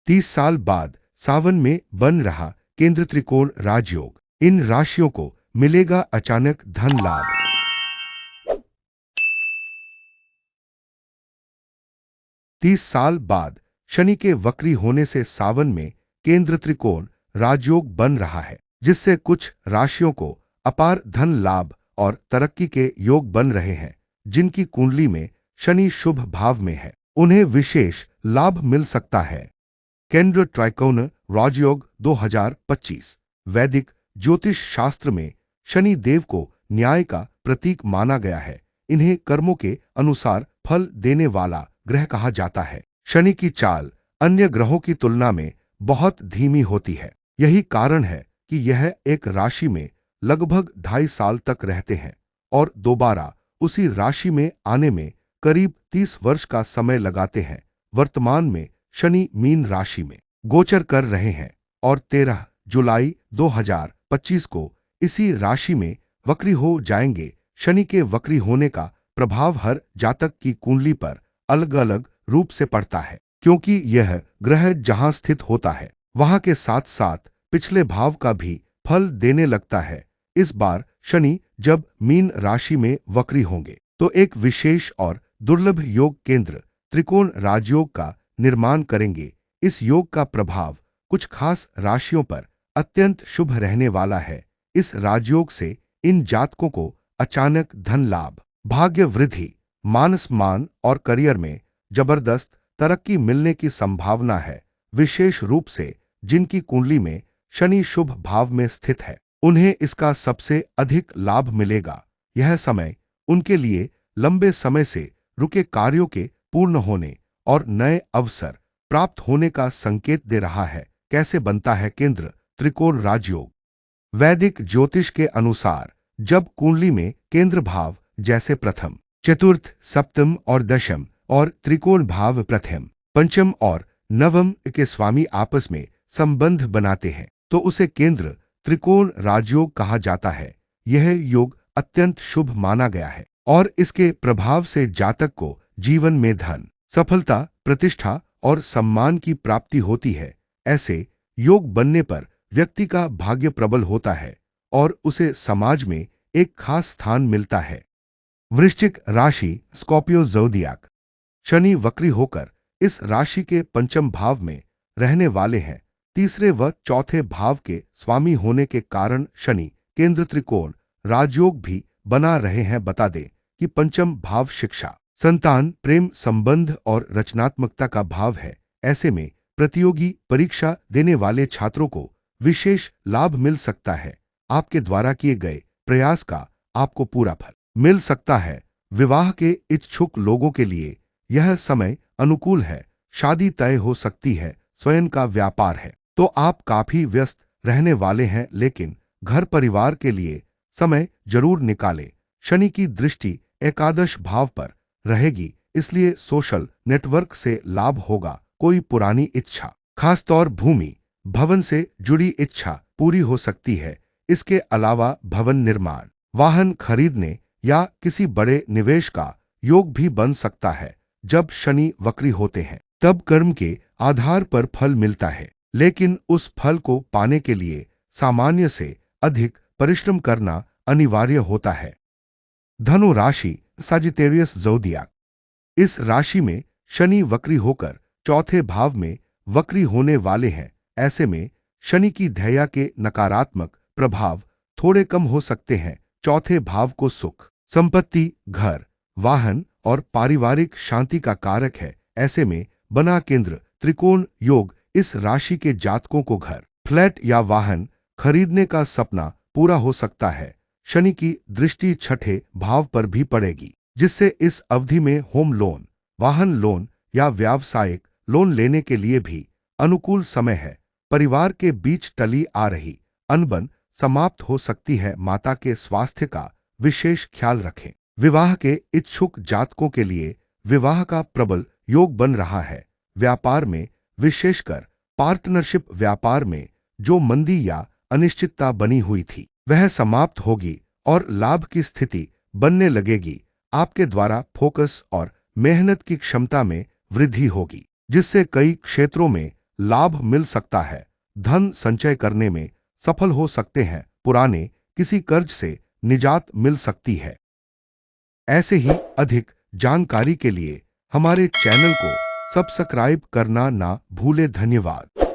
30 साल बाद सावन में बन रहा केंद्र त्रिकोण राजयोग, इन राशियों को मिलेगा अचानक धन लाभ। 30 साल बाद शनि के वक्री होने से सावन में केंद्र त्रिकोण राजयोग बन रहा है, जिससे कुछ राशियों को अपार धन लाभ और तरक्की के योग बन रहे हैं। जिनकी कुंडली में शनि शुभ भाव में है, उन्हें विशेष लाभ मिल सकता है। केंद्र त्रिकोण राजयोग 2025 वैदिक ज्योतिष शास्त्र में शनि देव को न्याय का प्रतीक माना गया है। इन्हें कर्मों के अनुसार फल देने वाला ग्रह कहा जाता है। शनि की चाल अन्य ग्रहों की तुलना में बहुत धीमी होती है। यही कारण है कि यह एक राशि में लगभग 2.5 साल तक रहते हैं और दोबारा उसी राशि में आने में करीब 30 वर्ष का समय लगाते हैं। वर्तमान में शनि मीन राशि में गोचर कर रहे हैं और 13 जुलाई 2025 को इसी राशि में वक्री हो जाएंगे। शनि के वक्री होने का प्रभाव हर जातक की कुंडली पर अलग अलग रूप से पड़ता है, क्योंकि यह ग्रह जहां स्थित होता है वहां के साथ साथ पिछले भाव का भी फल देने लगता है। इस बार शनि जब मीन राशि में वक्री होंगे तो एक विशेष और दुर्लभ योग केंद्र त्रिकोण राजयोग का निर्माण करेंगे। इस योग का प्रभाव कुछ खास राशियों पर अत्यंत शुभ रहने वाला है। इस राजयोग से इन जातकों को अचानक धन लाभ, भाग्य वृद्धि, मान सम्मान और करियर में जबरदस्त तरक्की मिलने की संभावना है। विशेष रूप से जिनकी कुंडली में शनि शुभ भाव में स्थित है, उन्हें इसका सबसे अधिक लाभ मिलेगा। यह समय उनके लिए लंबे समय से रुके कार्यों के पूर्ण होने और नए अवसर प्राप्त होने का संकेत दे रहा है। कैसे बनता है केंद्र त्रिकोण राजयोग? वैदिक ज्योतिष के अनुसार जब कुंडली में केंद्र भाव जैसे प्रथम, चतुर्थ, सप्तम और दशम और त्रिकोण भाव प्रथम, पंचम और नवम के स्वामी आपस में संबंध बनाते हैं तो उसे केंद्र त्रिकोण राजयोग कहा जाता है। यह योग अत्यंत शुभ माना गया है और इसके प्रभाव से जातक को जीवन में धन, सफलता, प्रतिष्ठा और सम्मान की प्राप्ति होती है। ऐसे योग बनने पर व्यक्ति का भाग्य प्रबल होता है और उसे समाज में एक खास स्थान मिलता है। वृश्चिक राशि, स्कॉर्पियो ज़ोडिएक। शनि वक्री होकर इस राशि के पंचम भाव में रहने वाले हैं। तीसरे व चौथे भाव के स्वामी होने के कारण शनि केंद्र त्रिकोण राजयोग भी बना रहे हैं। बता दें कि पंचम भाव शिक्षा, संतान, प्रेम संबंध और रचनात्मकता का भाव है। ऐसे में प्रतियोगी परीक्षा देने वाले छात्रों को विशेष लाभ मिल सकता है। आपके द्वारा किए गए प्रयास का आपको पूरा फल मिल सकता है। विवाह के इच्छुक लोगों के लिए यह समय अनुकूल है। शादी तय हो सकती है। स्वयं का व्यापार है तो आप काफी व्यस्त रहने वाले हैं, लेकिन घर परिवार के लिए समय जरूर निकालें। शनि की दृष्टि एकादश भाव पर रहेगी, इसलिए सोशल नेटवर्क से लाभ होगा। कोई पुरानी इच्छा, खासतौर भूमि भवन से जुड़ी इच्छा पूरी हो सकती है। इसके अलावा भवन निर्माण, वाहन खरीदने या किसी बड़े निवेश का योग भी बन सकता है। जब शनि वक्री होते हैं तब कर्म के आधार पर फल मिलता है, लेकिन उस फल को पाने के लिए सामान्य से अधिक परिश्रम करना अनिवार्य होता है। धनु राशि, सजिटेरियस ज़ोडिएक। इस राशि में शनि वक्री होकर चौथे भाव में वक्री होने वाले हैं। ऐसे में शनि की दया के नकारात्मक प्रभाव थोड़े कम हो सकते हैं। चौथे भाव को सुख, संपत्ति, घर, वाहन और पारिवारिक शांति का कारक है। ऐसे में बना केंद्र त्रिकोण योग इस राशि के जातकों को घर, फ्लैट या वाहन खरीदने का सपना पूरा हो सकता है। शनि की दृष्टि छठे भाव पर भी पड़ेगी, जिससे इस अवधि में होम लोन, वाहन लोन या व्यावसायिक लोन लेने के लिए भी अनुकूल समय है। परिवार के बीच टली आ रही अनबन समाप्त हो सकती है। माता के स्वास्थ्य का विशेष ख्याल रखें। विवाह के इच्छुक जातकों के लिए विवाह का प्रबल योग बन रहा है। व्यापार में, विशेषकर पार्टनरशिप व्यापार में जो मंदी या अनिश्चितता बनी हुई थी वह समाप्त होगी और लाभ की स्थिति बनने लगेगी। आपके द्वारा फोकस और मेहनत की क्षमता में वृद्धि होगी, जिससे कई क्षेत्रों में लाभ मिल सकता है। धन संचय करने में सफल हो सकते हैं। पुराने किसी कर्ज से निजात मिल सकती है। ऐसे ही अधिक जानकारी के लिए हमारे चैनल को सब्सक्राइब करना ना भूले। धन्यवाद।